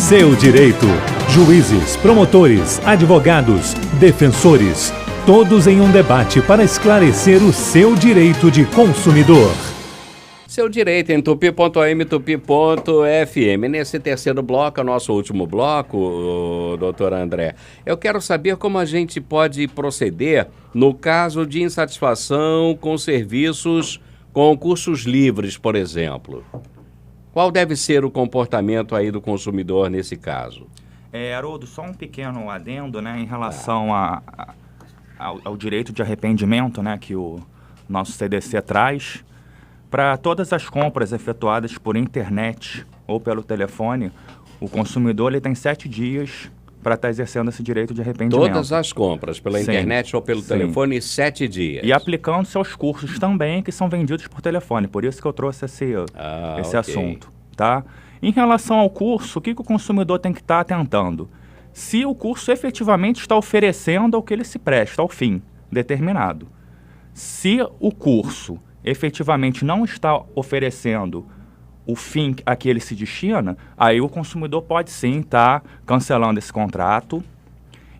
seu direito. Juízes, promotores, advogados, defensores, todos em um debate para esclarecer o seu direito de consumidor. Seu direito em tupi.am, tupi.fm. Nesse terceiro bloco, nosso último bloco, doutor André, eu quero saber como a gente pode proceder no caso de insatisfação com serviços, com cursos livres, por exemplo. Qual deve ser o comportamento aí do consumidor nesse caso? Haroldo, só um pequeno adendo, né, em relação ao direito de arrependimento, né, que o nosso CDC traz. Para todas as compras efetuadas por internet ou pelo telefone, o consumidor ele tem 7 dias para estar exercendo esse direito de arrependimento. Todas as compras pela internet ou pelo telefone, 7 dias. E aplicando-se aos cursos também que são vendidos por telefone. Por isso que eu trouxe esse assunto. Tá? Em relação ao curso, o que o consumidor tem que estar atentando? Se o curso efetivamente está oferecendo ao que ele se presta, ao fim determinado. Se o curso efetivamente não está oferecendo o fim a que ele se destina, aí o consumidor pode sim estar cancelando esse contrato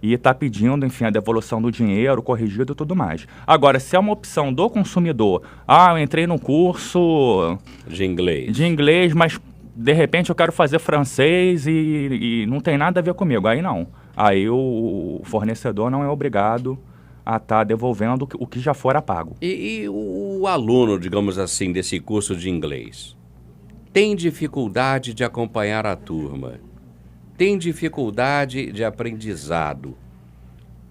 e estar pedindo, enfim, a devolução do dinheiro, corrigido e tudo mais. Agora, se é uma opção do consumidor, eu entrei no curso de inglês, mas de repente eu quero fazer francês e não tem nada a ver comigo, aí não. Aí o fornecedor não é obrigado a estar devolvendo o que já fora pago. E o aluno, digamos assim, desse curso de inglês, tem dificuldade de acompanhar a turma, tem dificuldade de aprendizado.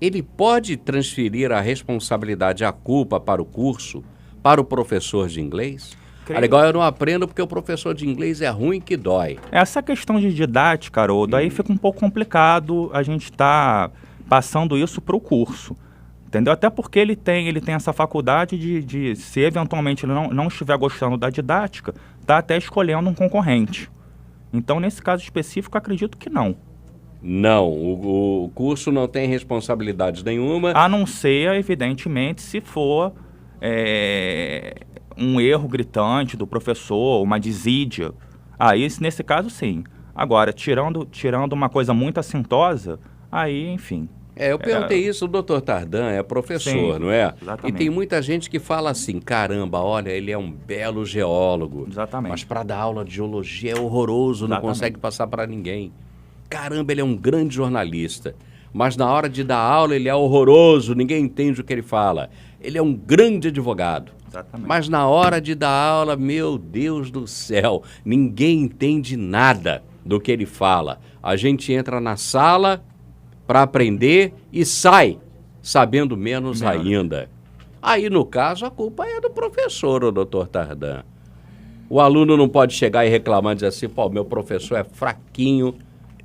Ele pode transferir a responsabilidade, a culpa para o curso, para o professor de inglês? Igual eu não aprendo porque o professor de inglês é ruim que dói. Essa questão de didática, Haroldo, aí fica um pouco complicado a gente estar passando isso para o curso. Entendeu? Até porque ele tem essa faculdade de se eventualmente ele não estiver gostando da didática, tá até escolhendo um concorrente. Então, nesse caso específico, acredito que não. Não, o curso não tem responsabilidade nenhuma. A não ser, evidentemente, se for um erro gritante do professor, uma desídia. Aí, nesse caso, sim. Agora, tirando uma coisa muito assintosa, aí, enfim. Eu perguntei isso, o doutor Tardan é professor, sim, não é? Exatamente. E tem muita gente que fala assim, caramba, olha, ele é um belo geólogo. Exatamente. Mas para dar aula de geologia é horroroso, não consegue passar para ninguém. Caramba, ele é um grande jornalista, mas na hora de dar aula ele é horroroso, ninguém entende o que ele fala. Ele é um grande advogado. Exatamente. Mas na hora de dar aula, meu Deus do céu, ninguém entende nada do que ele fala. A gente entra na sala para aprender e sai sabendo menos ainda. Aí, no caso, a culpa é do professor, o doutor Tardan. O aluno não pode chegar e reclamar e dizer assim, meu professor é fraquinho,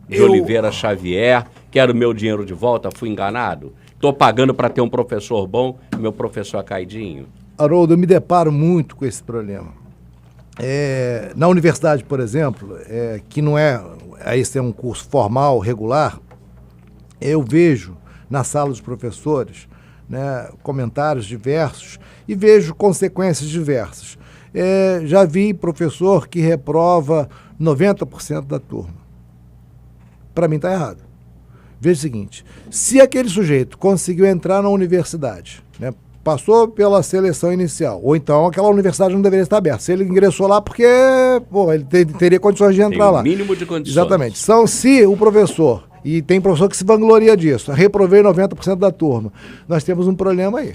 de Oliveira Xavier, quero meu dinheiro de volta, fui enganado. Estou pagando para ter um professor bom e meu professor é caidinho. Haroldo, eu me deparo muito com esse problema. Na universidade, por exemplo, que não esse é um curso formal, regular, eu vejo na sala dos professores, né, comentários diversos e vejo consequências diversas. Já vi professor que reprova 90% da turma. Para mim está errado. Veja o seguinte, se aquele sujeito conseguiu entrar na universidade, né, passou pela seleção inicial, ou então aquela universidade não deveria estar aberta. Se ele ingressou lá porque ele teria condições de entrar lá. Tem o mínimo de condições. Exatamente. Então, se o professor, e tem professor que se vangloria disso, reprovei 90% da turma, nós temos um problema aí.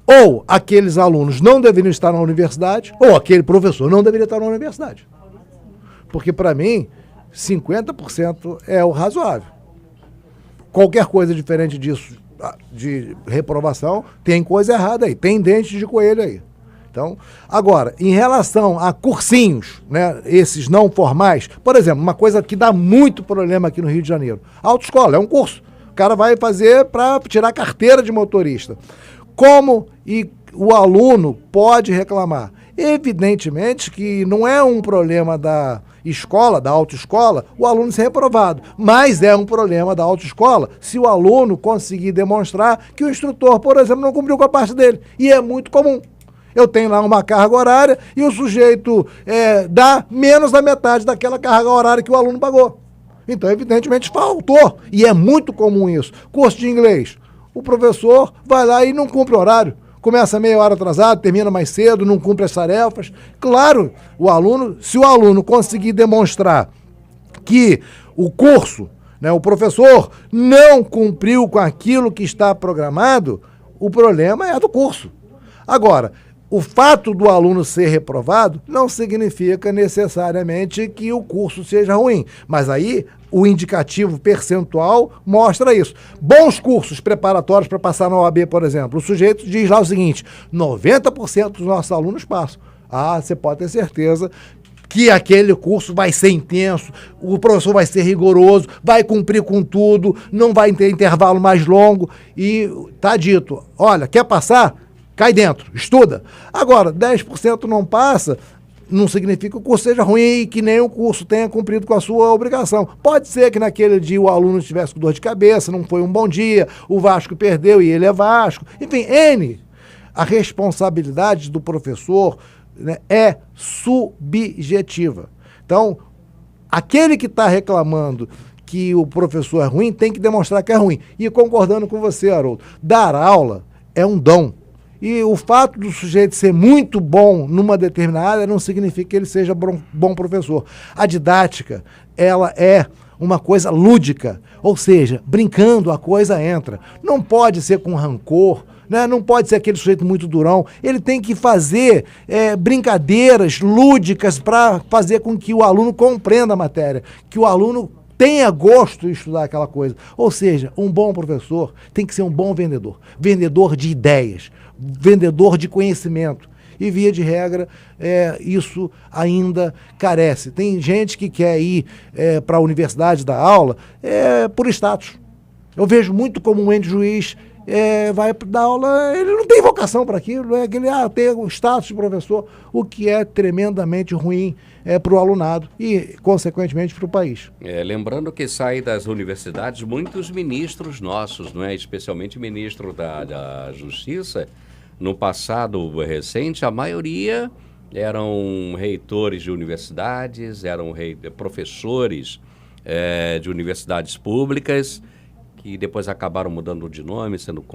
Ou aqueles alunos não deveriam estar na universidade, ou aquele professor não deveria estar na universidade. Porque, para mim, 50% é o razoável. Qualquer coisa diferente disso, de reprovação, tem coisa errada aí, tem dente de coelho aí. Então, agora, em relação a cursinhos, né, esses não formais, por exemplo, uma coisa que dá muito problema aqui no Rio de Janeiro, autoescola, é um curso. O cara vai fazer para tirar carteira de motorista. Como o aluno pode reclamar? Evidentemente que não é um problema da escola, da autoescola, o aluno ser reprovado, mas é um problema da autoescola se o aluno conseguir demonstrar que o instrutor, por exemplo, não cumpriu com a parte dele. E é muito comum. Eu tenho lá uma carga horária e o sujeito dá menos da metade daquela carga horária que o aluno pagou. Então, evidentemente, faltou. E é muito comum isso. Curso de inglês. O professor vai lá e não cumpre o horário. Começa meia hora atrasado, termina mais cedo, não cumpre as tarefas. Claro, se o aluno conseguir demonstrar que o curso, né, o professor não cumpriu com aquilo que está programado, o problema é do curso. Agora, o fato do aluno ser reprovado não significa necessariamente que o curso seja ruim, mas aí o indicativo percentual mostra isso. Bons cursos preparatórios para passar na OAB, por exemplo, o sujeito diz lá o seguinte: 90% dos nossos alunos passam. Ah, você pode ter certeza que aquele curso vai ser intenso, o professor vai ser rigoroso, vai cumprir com tudo, não vai ter intervalo mais longo e tá dito, olha, quer passar? Cai dentro, estuda. Agora, 10% não passa, não significa que o curso seja ruim e que nem o curso tenha cumprido com a sua obrigação. Pode ser que naquele dia o aluno estivesse com dor de cabeça, não foi um bom dia, o Vasco perdeu e ele é Vasco. Enfim, a responsabilidade do professor, né, é subjetiva. Então, aquele que está reclamando que o professor é ruim tem que demonstrar que é ruim. E concordando com você, Haroldo, dar aula é um dom. E o fato do sujeito ser muito bom numa determinada área não significa que ele seja bom professor. A didática, ela é uma coisa lúdica, ou seja, brincando a coisa entra. Não pode ser com rancor, né? Não pode ser aquele sujeito muito durão. Ele tem que fazer brincadeiras lúdicas para fazer com que o aluno compreenda a matéria, que o aluno tenha gosto de estudar aquela coisa. Ou seja, um bom professor tem que ser um bom vendedor. Vendedor de ideias, vendedor de conhecimento. E, via de regra, isso ainda carece. Tem gente que quer ir para a universidade dar aula por status. Eu vejo muito comum juiz vai dar aula, ele não tem vocação para aquilo, aquele tem o status de professor, o que é tremendamente ruim para o alunado e, consequentemente, para o país. Lembrando que saem das universidades muitos ministros nossos, não é? Especialmente ministro da Justiça. No passado recente, a maioria eram reitores de universidades, eram professores de universidades públicas, que depois acabaram mudando de nome, sendo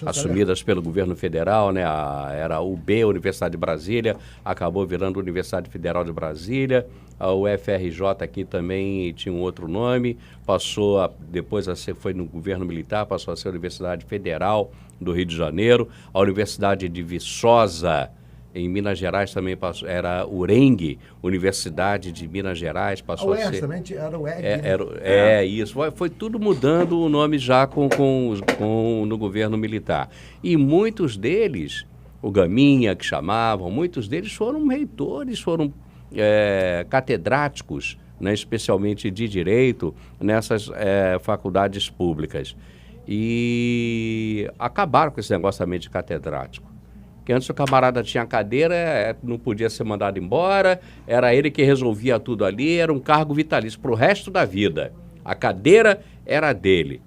assumidas pelo governo federal, né? Era a UB, Universidade de Brasília, acabou virando Universidade Federal de Brasília. A UFRJ aqui também tinha um outro nome, depois foi no governo militar, passou a ser a Universidade Federal do Rio de Janeiro. A Universidade de Viçosa, em Minas Gerais, também era URENG, Universidade de Minas Gerais, passou a ser... também era o EG. Isso. Foi tudo mudando o nome já no governo militar. E muitos deles, o Gaminha, que chamavam, muitos deles foram reitores, foram catedráticos, né, especialmente de Direito, nessas faculdades públicas. E acabaram com esse negócio também de catedrático. Que antes o camarada tinha cadeira, não podia ser mandado embora, era ele que resolvia tudo ali, era um cargo vitalício para o resto da vida. A cadeira era dele.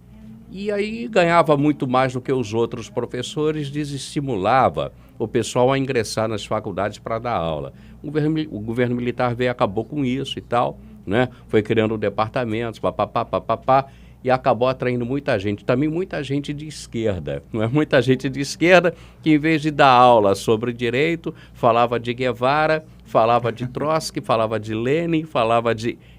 E aí ganhava muito mais do que os outros professores, desestimulava o pessoal a ingressar nas faculdades para dar aula. O governo militar veio e acabou com isso e tal, né? Foi criando departamentos, papapá, e acabou atraindo muita gente, também muita gente de esquerda, não é? Muita gente de esquerda que, em vez de dar aula sobre direito, falava de Guevara, falava de Trotsky, falava de Lenin,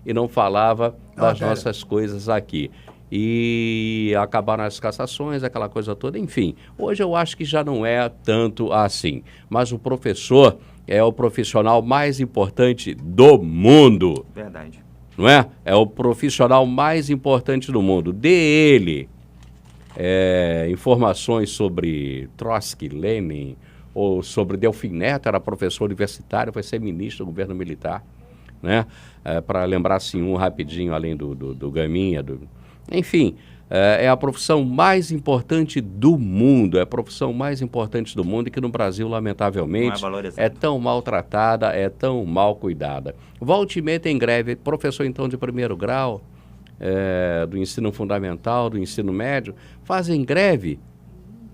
e não falava das nossas coisas aqui. E acabaram as cassações, aquela coisa toda, enfim. Hoje eu acho que já não é tanto assim, mas o professor é o profissional mais importante do mundo. Verdade. Não é? É o profissional mais importante do mundo. Dê ele informações sobre Trotsky, Lenin, ou sobre Delfim Neto, era professor universitário, foi ser ministro do governo militar, né? Para lembrar assim um rapidinho, além do Gaminha, enfim, é a profissão mais importante do mundo, é a profissão mais importante do mundo e que no Brasil, lamentavelmente, é tão maltratada, é tão mal cuidada. Volta e meia tem greve, professor então de primeiro grau, do ensino fundamental, do ensino médio, fazem greve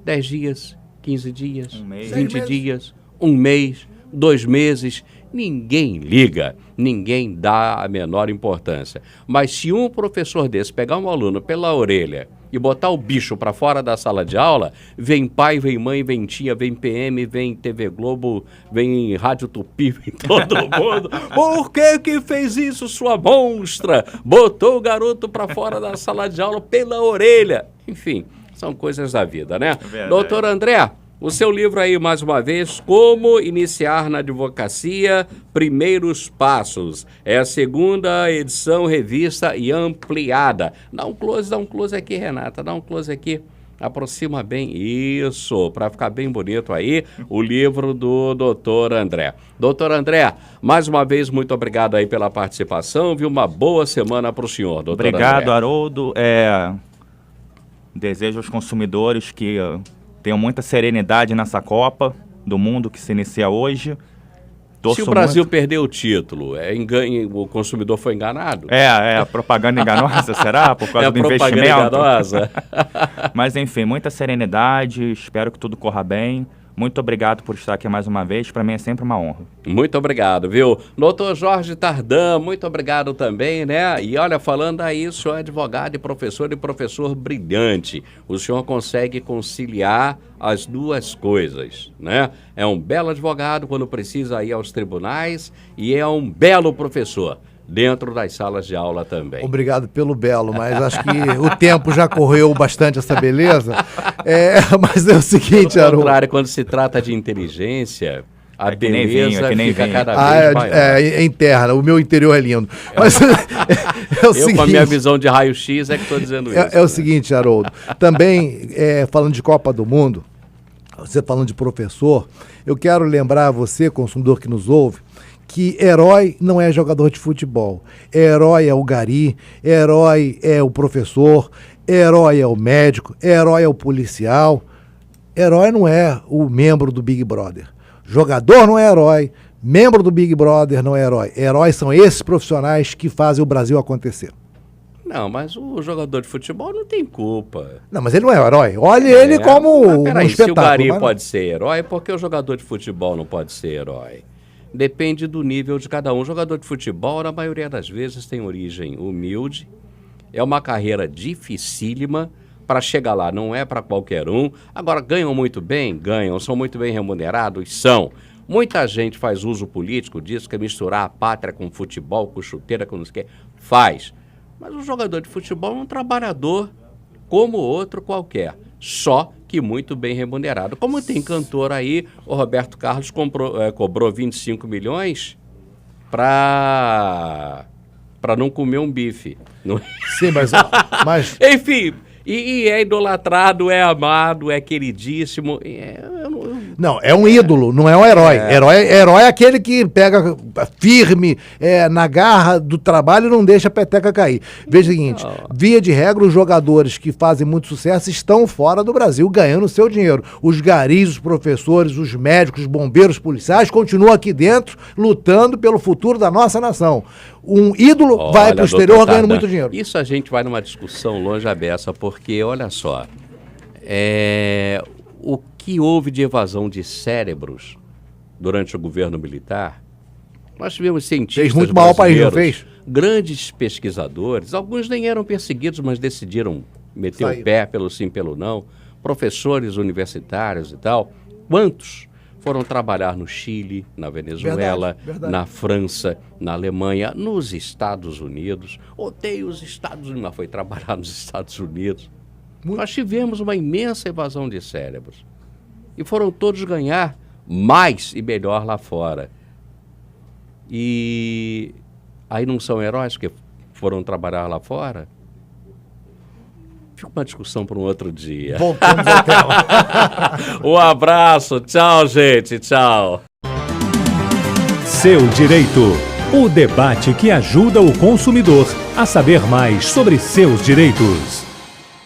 10 dias, 15 dias, 20 dias, um mês, 2 meses, ninguém liga, ninguém dá a menor importância. Mas se um professor desse pegar um aluno pela orelha e botar o bicho para fora da sala de aula, vem pai, vem mãe, vem tia, vem PM, vem TV Globo, vem Rádio Tupi, vem todo mundo. Por que fez isso, sua monstra? Botou o garoto para fora da sala de aula pela orelha. Enfim, são coisas da vida, né? Doutor André, o seu livro aí, mais uma vez, Como Iniciar na Advocacia, Primeiros Passos. É a segunda edição, revista e ampliada. Dá um close aqui, Renata, dá um close aqui. Aproxima bem, isso, para ficar bem bonito aí, o livro do doutor André. Doutor André, mais uma vez, muito obrigado aí pela participação, viu? Uma boa semana para o senhor, doutor Obrigado, André. Haroldo. Desejo aos consumidores que tenham muita serenidade nessa Copa do Mundo que se inicia hoje. Se o Brasil perder o título, o consumidor foi enganado? Propaganda enganosa, será? Por causa do investimento? Enganosa. Mas enfim, muita serenidade, espero que tudo corra bem. Muito obrigado por estar aqui mais uma vez, para mim é sempre uma honra. Muito obrigado, viu? Doutor Jorge Tardan, muito obrigado também, né? E olha, falando aí, o senhor é advogado e professor brilhante. O senhor consegue conciliar as duas coisas, né? É um belo advogado quando precisa ir aos tribunais e é um belo professor dentro das salas de aula também. Obrigado pelo belo, mas acho que o tempo já correu bastante essa beleza. Mas é o seguinte, Haroldo. Pelo contrário, quando se trata de inteligência, a beleza fica cada vez maior. É interna, o meu interior é lindo. Mas o seguinte, com a minha visão de raio-x é que estou dizendo isso. É o seguinte, Haroldo, também falando de Copa do Mundo, você falando de professor, eu quero lembrar a você, consumidor que nos ouve, que herói não é jogador de futebol. Herói é o gari, herói é o professor, herói é o médico, herói é o policial. Herói não é o membro do Big Brother. Jogador não é herói, membro do Big Brother não é herói. Heróis são esses profissionais que fazem o Brasil acontecer. Não, mas o jogador de futebol não tem culpa. Não, mas ele não é herói. Olha ele como um espetáculo. Se o gari pode ser herói, por que o jogador de futebol não pode ser herói? Depende do nível de cada um. O jogador de futebol, na maioria das vezes, tem origem humilde. É uma carreira dificílima. Para chegar lá não é para qualquer um. Agora, ganham muito bem? Ganham. São muito bem remunerados? São. Muita gente faz uso político disso, que é misturar a pátria com futebol, com chuteira, com não sei o que. Faz. Mas o jogador de futebol é um trabalhador como outro qualquer. Só que muito bem remunerado. Como tem cantor aí, o Roberto Carlos cobrou 25 milhões para não comer um bife. Sim, mas... Enfim, e é idolatrado, é amado, é queridíssimo. Não, é um ídolo, não é um herói. Herói é aquele que pega firme na garra do trabalho e não deixa a peteca cair. Veja o seguinte, via de regra, os jogadores que fazem muito sucesso estão fora do Brasil, ganhando seu dinheiro. Os garis, os professores, os médicos, os bombeiros, os policiais continuam aqui dentro, lutando pelo futuro da nossa nação. Um ídolo vai para o exterior ganhando muito dinheiro. Isso a gente vai numa discussão longe a beça, porque, olha só, o que houve de evasão de cérebros durante o governo militar, nós tivemos cientistas fez muito mal ao país, não fez? Grandes pesquisadores, alguns nem eram perseguidos, mas decidiram meter o pé pelo sim, pelo não, professores universitários e tal. Quantos foram trabalhar no Chile, na Venezuela, verdade. Na França, na Alemanha, nos Estados Unidos? Odeio os Estados Unidos, mas foi trabalhar nos Estados Unidos. Nós tivemos uma imensa evasão de cérebros. E foram todos ganhar mais e melhor lá fora. E aí não são heróis porque foram trabalhar lá fora? Fica uma discussão para um outro dia. Voltamos ao tema. Um abraço, tchau, gente, tchau. Seu Direito, o debate que ajuda o consumidor a saber mais sobre seus direitos.